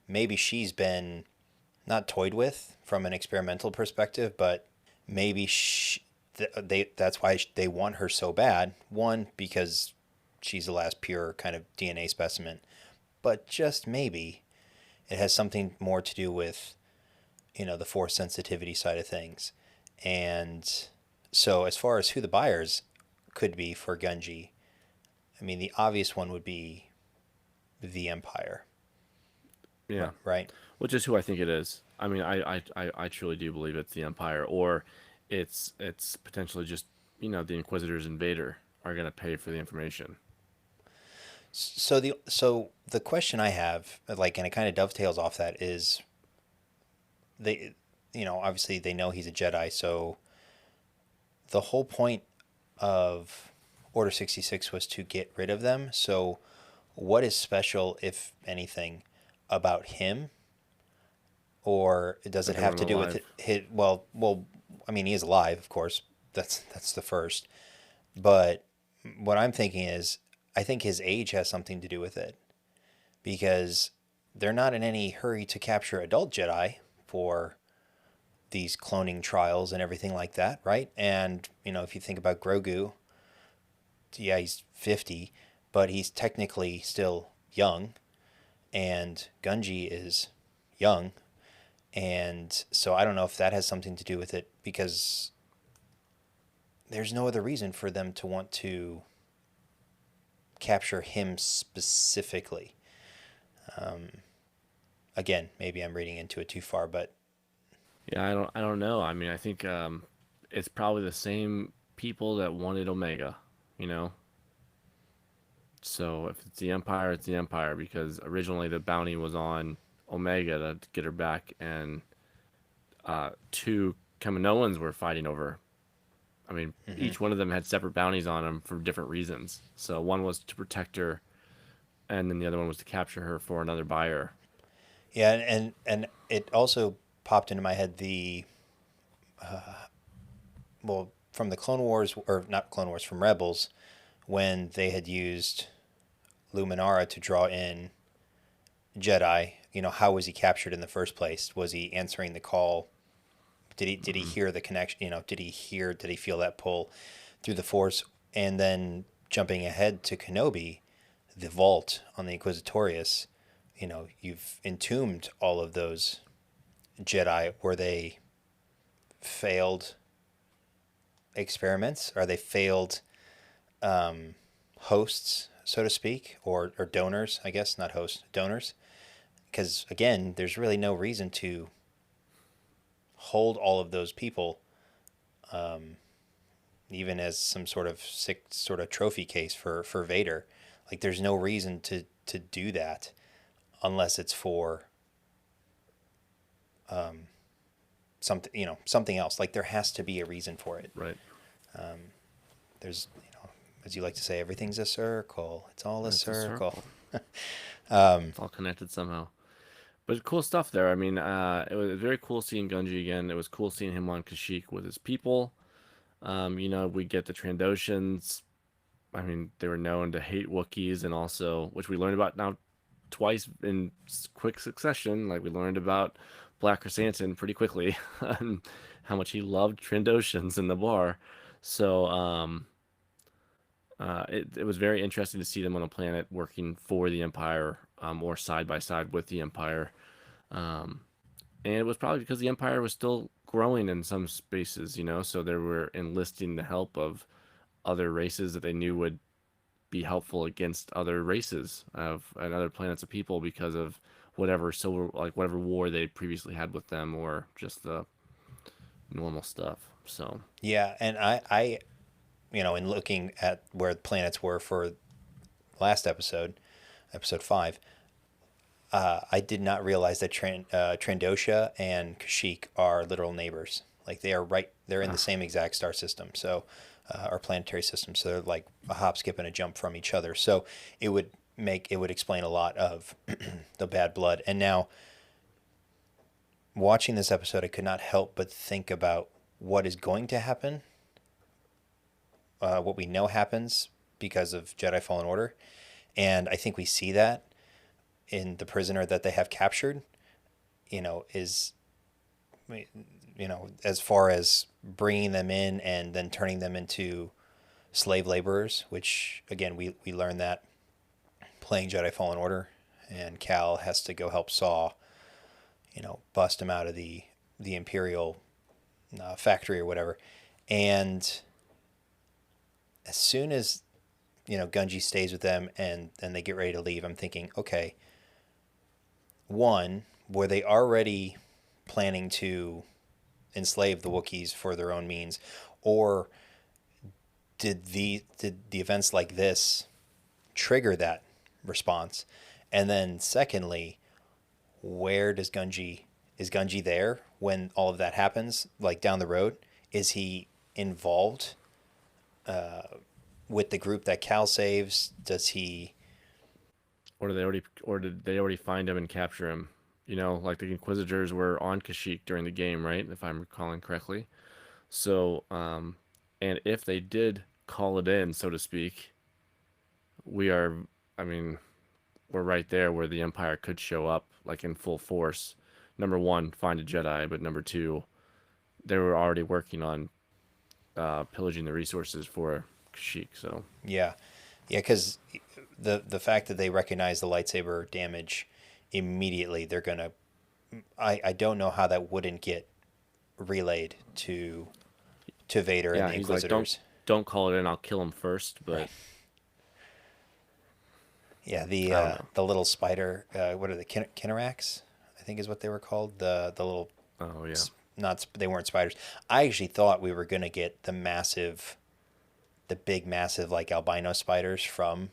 maybe she's been not toyed with from an experimental perspective, but maybe that's why they want her so bad. One, because she's the last pure kind of DNA specimen, but just maybe it has something more to do with, the force sensitivity side of things. And so as far as who the buyers could be for Gunji, I mean, the obvious one would be the Empire, Yeah, right? which is who I think it is. I mean, I truly do believe it's the Empire, or it's potentially just the Inquisitors and Vader are gonna pay for the information. So the question I have, like, and it kind of dovetails off that, is they, obviously they know he's a Jedi, so the whole point of Order 66 was to get rid of them. So what is special, if anything, about him? Or does it Like have everyone to do with alive. well, I mean, he is alive, of course. That's the first. But what I'm thinking is, I think his age has something to do with it, because they're not in any hurry to capture adult Jedi for these cloning trials and everything like that, right? And if you think about Grogu, yeah, he's 50, but he's technically still young, and Gunji is young, and so I don't know if that has something to do with it, because there's no other reason for them to want to capture him specifically. Um, Again, maybe I'm reading into it too far, but Yeah, I don't know. I mean, I think it's probably the same people that wanted Omega, you know. So if it's the Empire, it's the Empire because originally the bounty was on Omega to get her back, and two Kaminoans were fighting over. I mean, mhm. each one of them had separate bounties on them for different reasons. So one was to protect her, and then the other one was to capture her for another buyer. Yeah, and it also popped into my head well, from the Clone Wars, or not Clone Wars, from Rebels, when they had used Luminara to draw in Jedi. How was he captured in the first place? Was he answering the call? Did he Hmm. hear the connection? Did he feel that pull through the Force? And then jumping ahead to Kenobi, the vault on the Inquisitorius, you've entombed all of those Jedi. Were they failed experiments? Are they failed hosts, so to speak, or donors? I guess not hosts, donors. Because again, there's really no reason to hold all of those people, even as some sort of sick sort of trophy case for Vader. Like, there's no reason to do that unless it's for something else. Like, there has to be a reason for it. Right. There's, as you like to say, everything's a circle. It's all a It's a circle. circle. It's all connected somehow. But cool stuff there. I mean, it was very cool seeing Gunji again. It was cool seeing him on Kashyyyk with his people. We get the Trandoshans. I mean, they were known to hate Wookiees, and also, which we learned about now twice in quick succession. Like we learned about Black Chrysanthemum pretty quickly, and how much he loved Trandoshans in the bar. So, it was very interesting to see them on a planet working for the Empire, or side by side with the Empire. Um, and it was probably because the Empire was still growing in some spaces, so they were enlisting the help of other races that they knew would be helpful against other races of and other planets of people because of whatever war they previously had with them, or just the normal stuff. So Yeah, and I in looking at where the planets were for last episode, episode 5, I did not realize that Trandosha and Kashyyyk are literal neighbors. Like they are right, they're in the same exact star system. So, our planetary system. So they're like a hop, skip, and a jump from each other. So it would explain a lot of the bad blood. And now, watching this episode, I could not help but think about what is going to happen, what we know happens because of Jedi Fallen Order. And I think we see that in the prisoner that they have captured, is, as far as bringing them in and then turning them into slave laborers, which, again, we learn that playing Jedi Fallen Order, and Cal has to go help Saw, bust him out of the Imperial factory or whatever. And as soon as, Gungi stays with them and they get ready to leave, I'm thinking, okay, one, were they already planning to enslave the Wookiees for their own means, or did the events like this trigger that response? And then secondly, where does Gungi is Gungi there when all of that happens, like down the road? Is he involved with the group that Cal saves? Does he, Or did they already find him and capture him? Like the Inquisitors were on Kashyyyk during the game, right? If I'm recalling correctly. So, and if they did call it in, so to speak, we are, I mean, we're right there where the Empire could show up, like in full force. Number one, find a Jedi, but number two, they were already working on pillaging the resources for Kashyyyk. So yeah, because the fact that they recognize the lightsaber damage immediately, they're gonna. I don't know how that wouldn't get relayed to Vader and the he's like, Inquisitors. don't call it in. I'll kill him first. But Right. Yeah, I don't know. the little spider, what are the Kinnerax? I think is what they were called. The little, Oh yeah, not, they weren't spiders. I actually thought we were gonna get the big massive like albino spiders from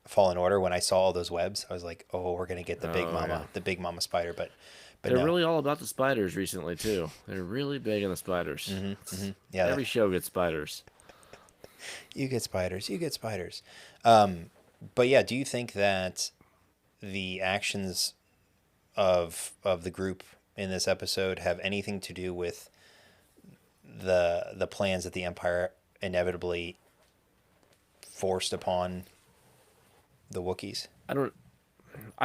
Fallen Order. When I saw all those webs, I was like, oh, we're gonna get the big mama spider. But they're no. really all about the spiders recently too. They're really big on the spiders. Yeah, Every show gets spiders. you get spiders. You get spiders. But yeah, do you think that the actions of the group in this episode have anything to do with the plans that the Empire inevitably forced upon the Wookiees? I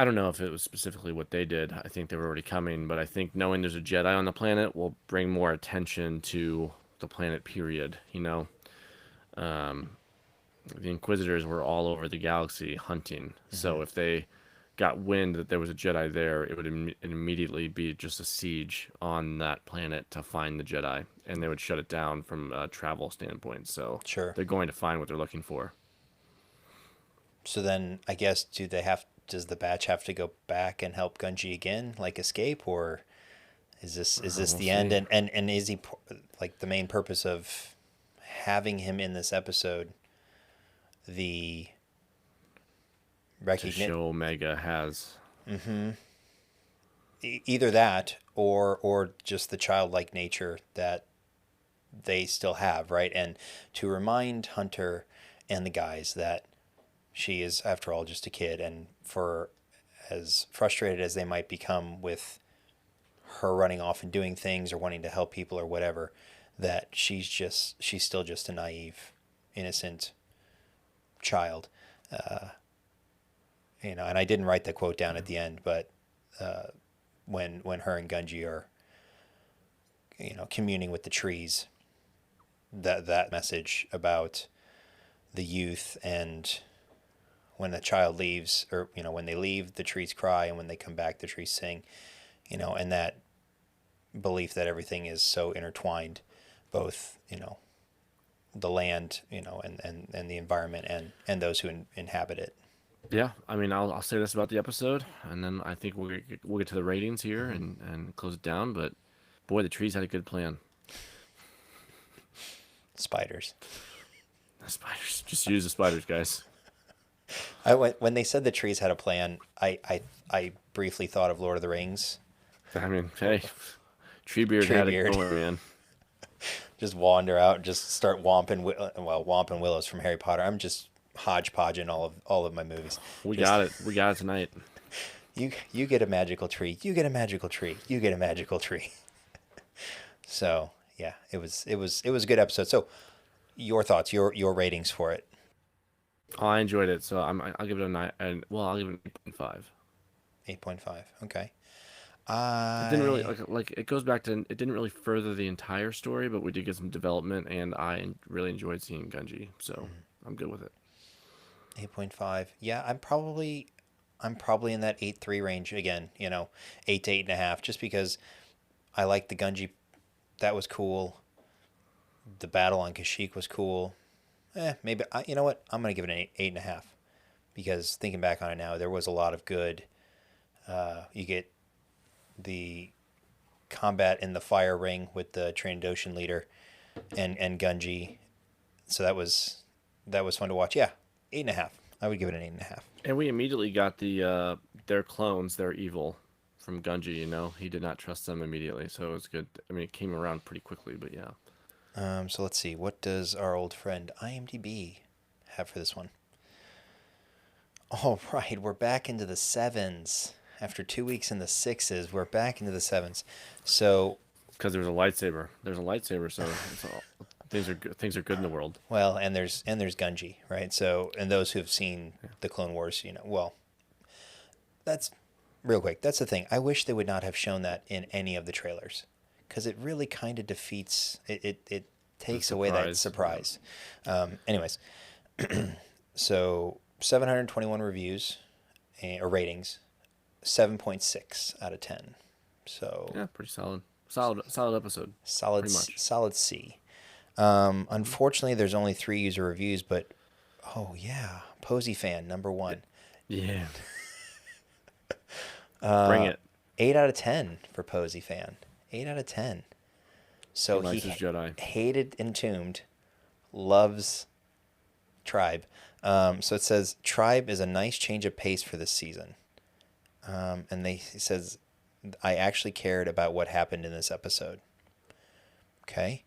don't know if it was specifically what they did. I think they were already coming, but I think knowing there's a Jedi on the planet will bring more attention to the planet, period. The Inquisitors were all over the galaxy hunting. So if they got wind that there was a Jedi there, it would immediately be just a siege on that planet to find the Jedi, and they would shut it down from a travel standpoint. So Sure. they're going to find what they're looking for. So then, I guess, does the batch have to go back and help Gungi again, like escape, or is this We'll the end? see. And is he like the main purpose of having him in this episode? The To recognition, show Omega has. either that or just the childlike nature that they still have, right? And to remind Hunter and the guys that she is, after all, just a kid, and for as frustrated as they might become with her running off and doing things or wanting to help people or whatever, that she's still just a naive, innocent child. And I didn't write the quote down at the end, but when her and Gungi are communing with the trees, that message about the youth, and when the child leaves, or when they leave, the trees cry, and when they come back, the trees sing, and that belief that everything is so intertwined, both the land, and the environment, and those who inhabit it. Yeah, I mean, I'll say this about the episode, and then I think we'll get to the ratings here and close it down. But boy, the trees had a good plan. Spiders. Spiders. Just use the spiders, guys. When they said the trees had a plan, I briefly thought of Lord of the Rings. I mean, hey, Treebeard had it Treebeard. going, man. Just wander out and just start womping willows from Harry Potter. I'm just hodgepodging all of my movies. We Just, got it. We got it tonight. You get a magical tree. You get a magical tree. You get a magical tree. So yeah, it was a good episode. So your thoughts, your ratings for it. Oh, I enjoyed it, so I'll give it a 9, and well, I'll give it an 8.5. 8.5. Okay. It didn't really like it goes back to it didn't really further the entire story, but we did get some development, and I really enjoyed seeing Gunji, so I'm good with it. 8.5. Yeah, I'm probably in that 8.3 range again, 8 to 8.5, just because I like the Gunji. That was cool. The battle on Kashyyyk was cool. Maybe you know what? I'm gonna give it an 8.5, because thinking back on it now, there was a lot of good. You get the combat in the fire ring with the Trandoshan leader and Gunji, so that was fun to watch. Yeah, 8.5. I would give it an 8.5. And we immediately got the their clones, their evil from Gunji. He did not trust them immediately, so it was good. I mean, it came around pretty quickly, but yeah. So let's see. What does our old friend IMDb have for this one? All right, we're back into the 7s. After 2 weeks in the 6s, we're back into the 7s. So, because there's a lightsaber. There's a lightsaber, so it's all, things are good. Things are good in the world. well, and there's Gunji, right? So, and those who have seen the Clone Wars, well, that's real quick. That's the thing. I wish they would not have shown that in any of the trailers, because it really kind of defeats it. It takes away that surprise. Anyways, so 721 reviews or ratings, 7.6 out of 10. So yeah, pretty solid. Solid episode. Solid, pretty much. solid C. Unfortunately, there's only 3 user reviews, but oh yeah, Posey fan number 1. Yeah. Bring it. 8 out of 10 for Posey fan. 8 out of 10. So He likes his Jedi. Hated Entombed, loves Tribe. So it says Tribe is a nice change of pace for this season. And he says, I actually cared about what happened in this episode. Okay.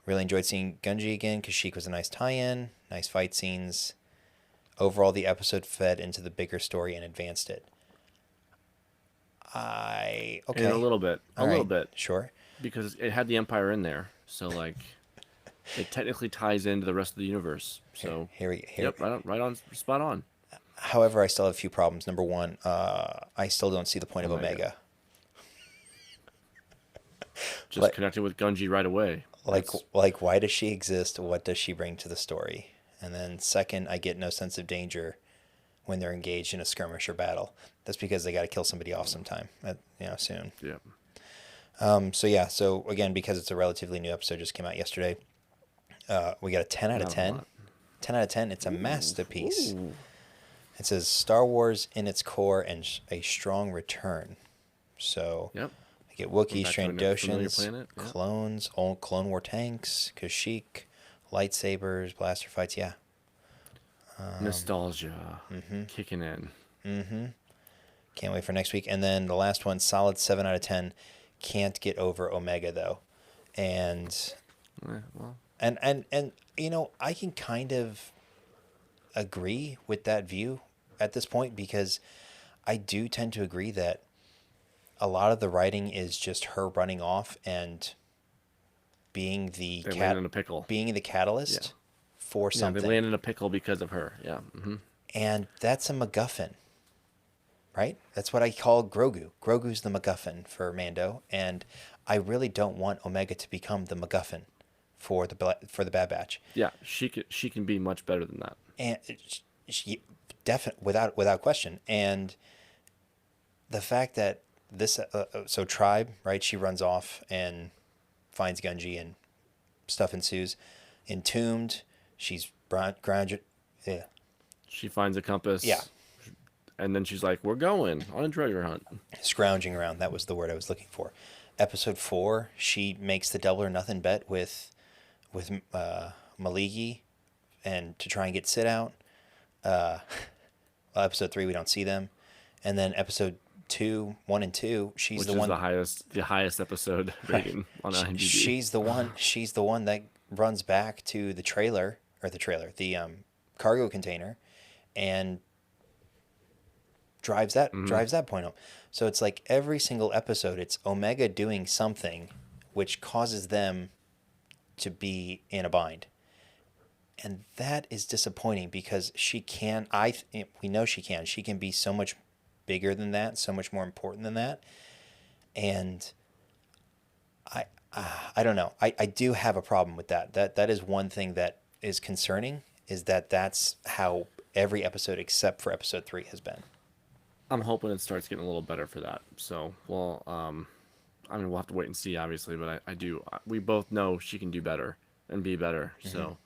Really enjoyed seeing Gunji again. Kashyyyk was a nice tie-in, nice fight scenes. Overall, the episode fed into the bigger story and advanced it. Okay. And a little bit. All little right. bit. Sure. Because it had the Empire in there, so it technically ties into the rest of the universe. So yep, right on, spot on. However, I still have a few problems. Number one, I still don't see the point of Omega. Just connected with Gunji right away. Like, why does she exist? What does she bring to the story? And then second, I get no sense of danger when they're engaged in a skirmish or battle. That's because they got to kill somebody off sometime, soon. Yeah. So again, because it's a relatively new episode, just came out yesterday, we got a 10 out of 10. 10 out of 10. It's a masterpiece. Ooh. It says Star Wars in its core and a strong return. So yep. I get Wookiees, Trandoshans, clones, old Clone War tanks, Kashyyyk, lightsabers, blaster fights. Yeah. Nostalgia kicking in. Mm-hmm. Can't wait for next week. And then the last one, solid 7 out of 10. Can't get over Omega though, and I can kind of agree with that view at this point, because I do tend to agree that a lot of the writing is just her running off and being the catalyst for something. They land in a pickle because of her. Yeah. Mm-hmm. And that's a MacGuffin. Right? That's what I call Grogu. Grogu's the MacGuffin for Mando, and I really don't want Omega to become the MacGuffin for the Bad Batch. Yeah, she can be much better than that. And she definitely, without question. And the fact that this so Tribe, right? She runs off and finds Gunji, and stuff ensues. Entombed, she's grounded. Yeah. She finds a compass. Yeah. And then she's like, we're going on a treasure hunt. Scrounging around. That was the word I was looking for. Episode 4, she makes the double or nothing bet with Maligi and to try and get Sid out. Well, episode 3 we don't see them, and then episode 2, 1 and 2, she's Which the is one. the highest episode rating on IMDb. She's the one. She's the one that runs back to the the cargo container, and drives that point home. So it's like every single episode, it's Omega doing something which causes them to be in a bind. And that is disappointing because we know she can be so much bigger than that, so much more important than that. And I don't know. I do have a problem with that. That is one thing that is concerning, is that's how every episode except for episode 3 has been. I'm hoping it starts getting a little better for that. So, well, I mean, we'll have to wait and see, obviously, but we both know she can do better and be better. Mm-hmm. So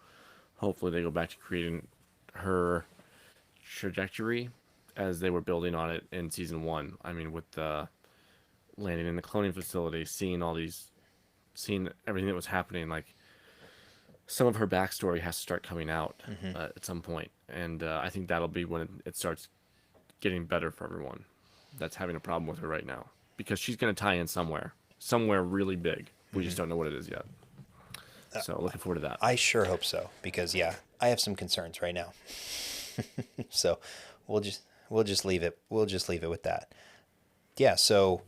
hopefully they go back to creating her trajectory as they were building on it in season 1. I mean, with the landing in the cloning facility, seeing everything that was happening, like some of her backstory has to start coming out at some point. And I think that'll be when it starts getting better for everyone that's having a problem with her right now, because she's going to tie in somewhere really big. We just don't know what it is yet. So looking forward to that. I sure hope so, because I have some concerns right now. So we'll just leave it with that. Yeah, so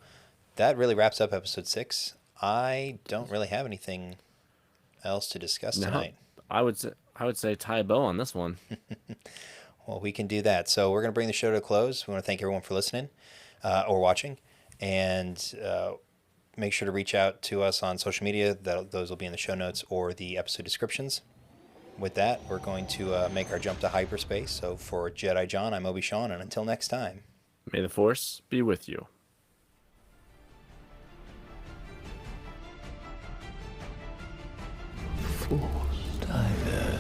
that really wraps up episode 6. I don't really have anything else to discuss tonight. I would say tie a bow on this one. Well, we can do that. So we're going to bring the show to a close. We want to thank everyone for listening or watching, and make sure to reach out to us on social media. Those will be in the show notes or the episode descriptions. With that, we're going to make our jump to hyperspace. So for Jedi John, I'm Obi Sean, and until next time, may the Force be with you. Force divergence.